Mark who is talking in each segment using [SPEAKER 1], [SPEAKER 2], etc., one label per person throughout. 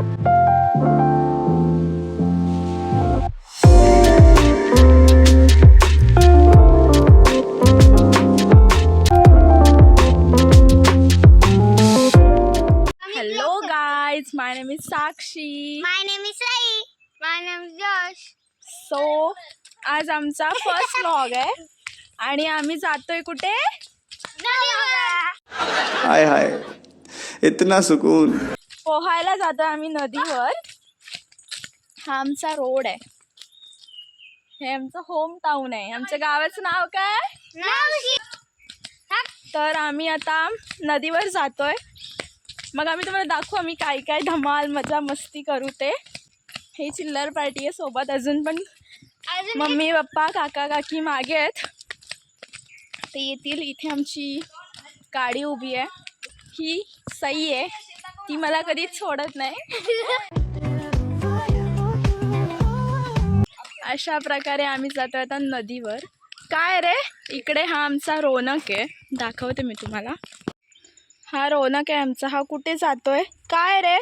[SPEAKER 1] My name is Sakshi.
[SPEAKER 2] My name is Sai. My name is Josh.
[SPEAKER 1] So आज आमचा first vlog आहे आणि आम्ही जातोय कुठे?
[SPEAKER 3] हाय हाय इतना सुकून.
[SPEAKER 1] पोहायला जातोय आम्ही नदीवर. हा आमचा रोड आहे. हे आमचं होम टाउन आहे. आमच्या गावाचं नाव काय? तर आम्ही आता नदीवर जातोय. मग आम्ही तुम्हाला दाखवू आम्ही काय काय धमाल मजा मस्ती करू ते. हे चिल्लर पार्टी आहे सोबत. अजून पण मम्मी पप्पा काका काकी मागे आहेत. ते येतील. इथे आमची गाडी उभी आहे. ही सई आहे. ती मला कधीच सोडत नाही. अशा प्रकारे आम्ही जातो आता नदीवर. काय रे इकडे हा आमचा रोनक आहे. दाखवते मी तुम्हाला. हा रोनक आहे आमचा. हा कुठे जातोय? काय रे?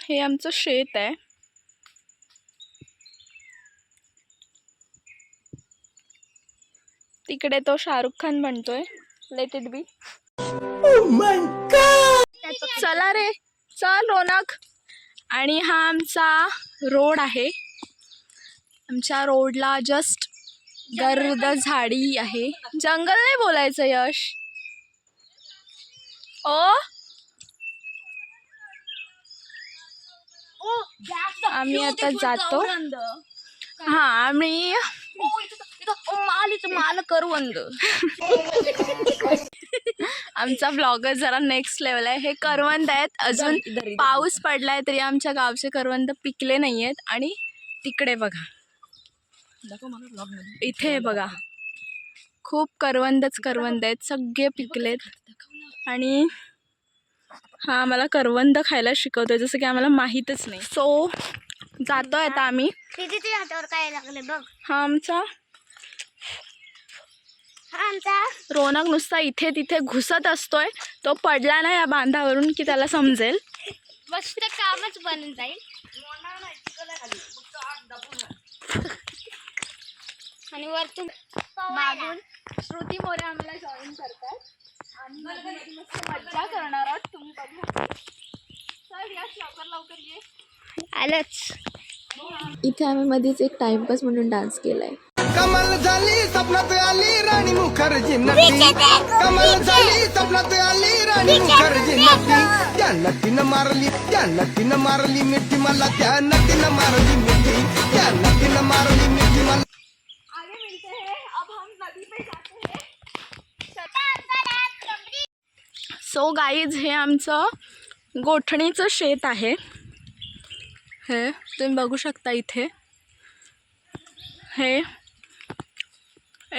[SPEAKER 1] हे आमचं शेत आहे. तिकडे तो शाहरुख खान बनतोय. Let it be. चला रे चल रोनक. आणि हा आमचा रोड आहे. आमच्या रोडला जस्ट गर्द झाडी आहे. जंगल नाही बोलायचं यश. आम्ही आता जातो. हा आम्ही माल करवंद. आमचा ब्लॉगर जरा नेक्स्ट लेवल आहे. हे करवंद आहेत. अजून पाऊस पडलाय तरी आमच्या गावचे करवंद पिकले नाही आहेत. आणि तिकडे बघा इथे बघा खूप करवंदच करवंद आहेत. सगळे पिकलेत. आणि हा आम्हाला करवंद खायला शिकवतोय जसं की आम्हाला माहीतच नाही. सो जातोय आता आम्ही.
[SPEAKER 2] काय लागले बघ.
[SPEAKER 1] हा आमचा रोनक नुसता इथे तिथे घुसत असतोय. तो पडला ना या बांधावरून की त्याला समजेल.
[SPEAKER 2] मस्त कामच बनून जाईल. आणि वरतून
[SPEAKER 1] मागून श्रुती मोरे आम्हाला जॉईन करतात. आम्ही मस्त मज्जा करणार आहोत. तुम्ही बघा. चल यश लवकर लवकर ये.
[SPEAKER 2] आलंच.
[SPEAKER 4] इथे आम्ही मध्येच एक टाइमपास म्हणून डान्स केलाय.
[SPEAKER 5] कमल झाली स्वप्नात आली राणी मुखर्जी नटी. कमल झाली स्वप्नात आली राणी मुखर्जी नटी. त्या नटीनं मारली मिठी मला. त्या नटीनं मारली मिठी. त्या नटीनं मारली मिठी मला.
[SPEAKER 1] आगे मिलते हैं. अब हम नदी पे जाते हैं. सो गाईज हे आमचं गोठणीचं शेत आहे. हे तुम्ही बघू शकता इथे. हे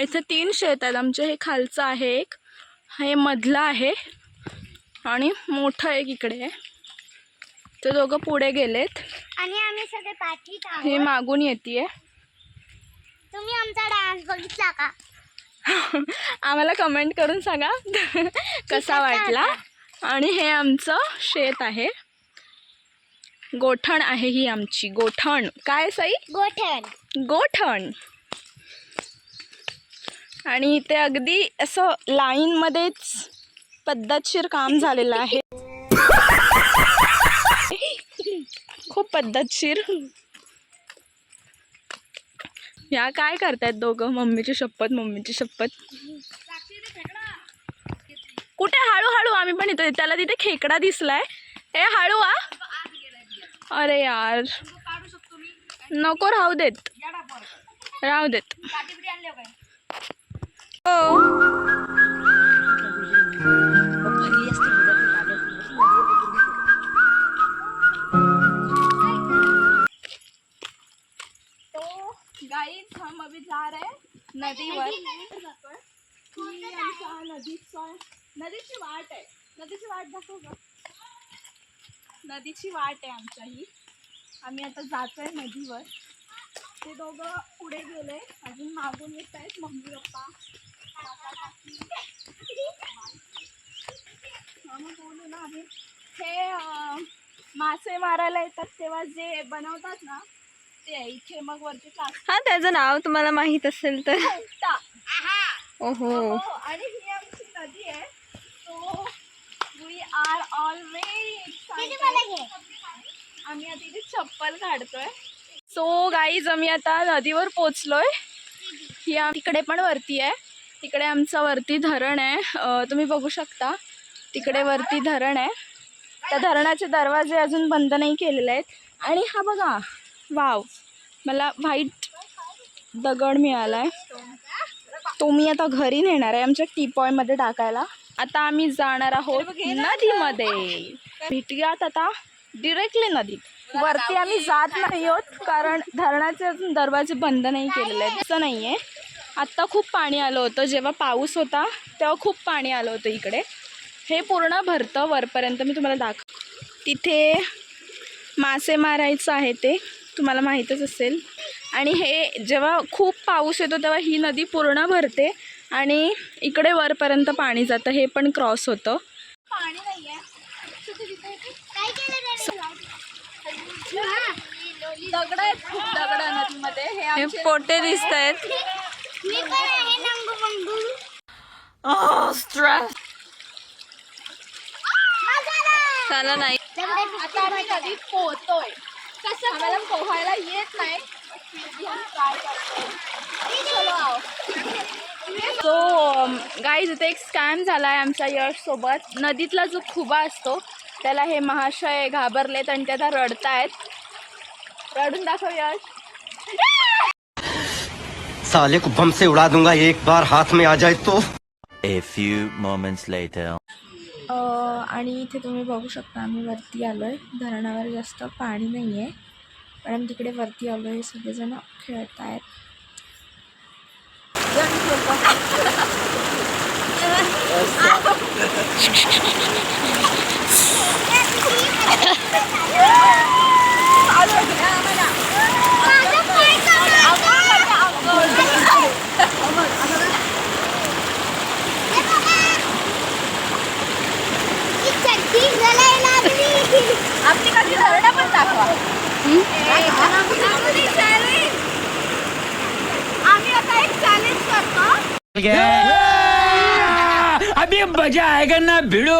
[SPEAKER 1] इथे 3 शेत आहेत आमचे. हे खालचं आहे एक. हे मधलं आहे. आणि मोठं एक इकडे आहे. ते दोघं पुढे गेलेत.
[SPEAKER 2] आणि आम्ही सगळे पाठीत आहोत.
[SPEAKER 1] हे मागून येते.
[SPEAKER 2] तुम्ही आमचा डान्स बघितला का?
[SPEAKER 1] आम्हाला कमेंट करून सांगा कसा वाटला. आणि हे आमचं शेत आहे. गोठण आहे ही आमची. गोठण काय सई? गोठण. आणि इथे अगदी असं लाईनमध्येच पद्धतशीर काम झालेलं आहे. खूप पद्धतशीर. या काय करतायत दोघं? मम्मीची शपथ. कुठे? हळूहळू. आम्ही पण येतो. त्याला तिथे खेकडा दिसलाय. हे हळू आ. अरे यार नको. राहू देत. तो गाइस हम अभी जा रहे हैं नदीवर. नदीची वाट आहे. नदीची वाट दाखव ग. नदीची वाट आहे आमच्या ही. आम्ही आता जातोय नदीवर. ते दोघं पुढे गेले. अजून मागून येत आहेत मम्मी पप्पा काका काकी. मग बोलू ना आम्ही. हे मासे मारायला येतात तेव्हा जे बनवतात ना ते इथे मग वरती
[SPEAKER 6] हा त्याचं नाव तुम्हाला माहित असेल तर. ओहो.
[SPEAKER 1] आणि ही आमची नदी आहे. सो वी आर ऑलवेज आम्ही आता इथे चप्पल काढतोय. सो गाईज आम्ही आता नदीवर पोचलोय. ही तिकडे पण वरती आहे. तिकडे आमचं वरती धरण आहे. तुम्ही बघू शकता तिकडे वरती धरण आहे. त्या धरणाचे दरवाजे अजून बंद नाही केलेले आहेत. आणि हा बघा वाव मला व्हाईट दगड मिळाला आहे. तो मी आता घरी नेणार आहे आमच्या टीपॉयमध्ये टाकायला. आता आम्ही जाणार आहोत नदीमध्ये. भेटूयात आता डिरेक्टली नदीत. वरती आम्ही जात नाही आहोत कारण धरणाचे अजून दरवाजे बंद नाही केलेले आहेत. असं नाही आहे. आत्ता खूप पाणी आलं होतं. जेव्हा पाऊस होता तेव्हा खूप पाणी आलं होतं इकडे. हे पूर्ण भरतं वरपर्यंत. मी तुम्हाला तिथे मासे मारायचं आहे ते तुम्हाला माहीतच असेल. आणि हे जेव्हा खूप पाऊस येतो तेव्हा ही नदी पूर्ण भरते आणि इकडे वरपर्यंत पाणी जातं. हे पण क्रॉस होतं. पाणी नाही आहे. दगड आहेत खूप दगड नदीमध्ये.
[SPEAKER 6] हे पोटे दिसत आहेत. चला नाही.
[SPEAKER 1] आता आम्ही नदीत पोहतोय. कसं आम्हाला पोहायला येत नाही. सो गाईज इथे एक स्कॅम झाला आहे आमच्या यशसोबत. नदीतला जो खुबा असतो त्याला हे महाशय घाबरलेत आणि ते आता रडतायत. रडून दाखव यश.
[SPEAKER 7] साले को बम से उड़ा दूंगा एक बार हाथ में आ जाए तो.
[SPEAKER 8] A few moments later.
[SPEAKER 4] आणि इथे तुम्ही बघू शकता आम्ही वरती आलो आहे. धरणावर जास्त पाणी नाही आहे पण आम्ही तिकडे वरती आलो आहे. सगळेजण खेळत आहेत.
[SPEAKER 1] आपली कधी धरणं पण दाखवा. आम्ही आता एक चॅलेंज करतो.
[SPEAKER 8] अभी मजा आएगा ना भिड़ो.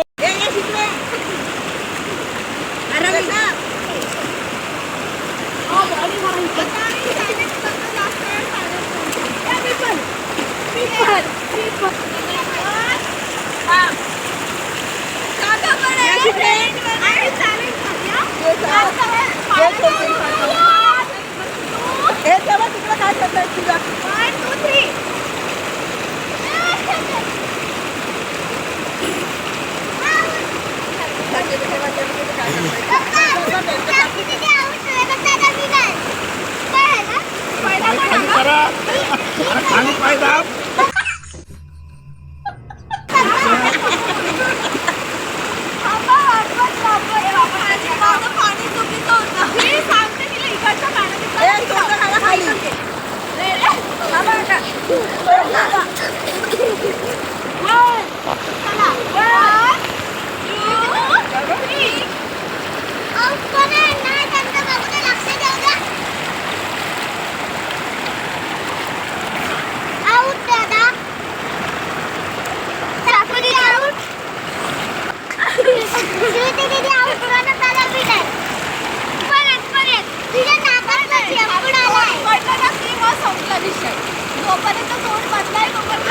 [SPEAKER 1] जोपर्यंत तोंड बदलाय तोपर्यंत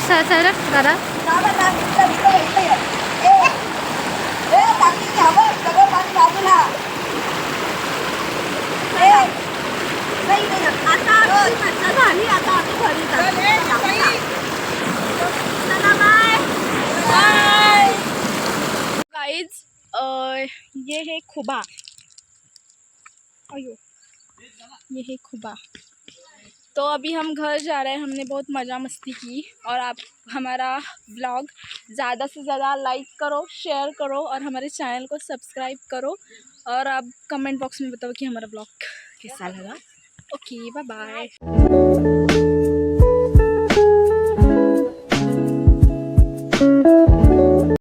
[SPEAKER 6] सर करा.
[SPEAKER 1] ये है खुबा, अयो ये है खुबा। तो अभी हम घर जा रहे हैं। हमने बहुत मज़ा मस्ती की और आप हमारा व्लॉग ज़्यादा से ज़्यादा लाइक करो, शेयर करो और हमारे चैनल को सब्सक्राइब करो और आप कमेंट बॉक्स में बताओ कि हमारा व्लॉग कैसा लगा। Okay bye bye.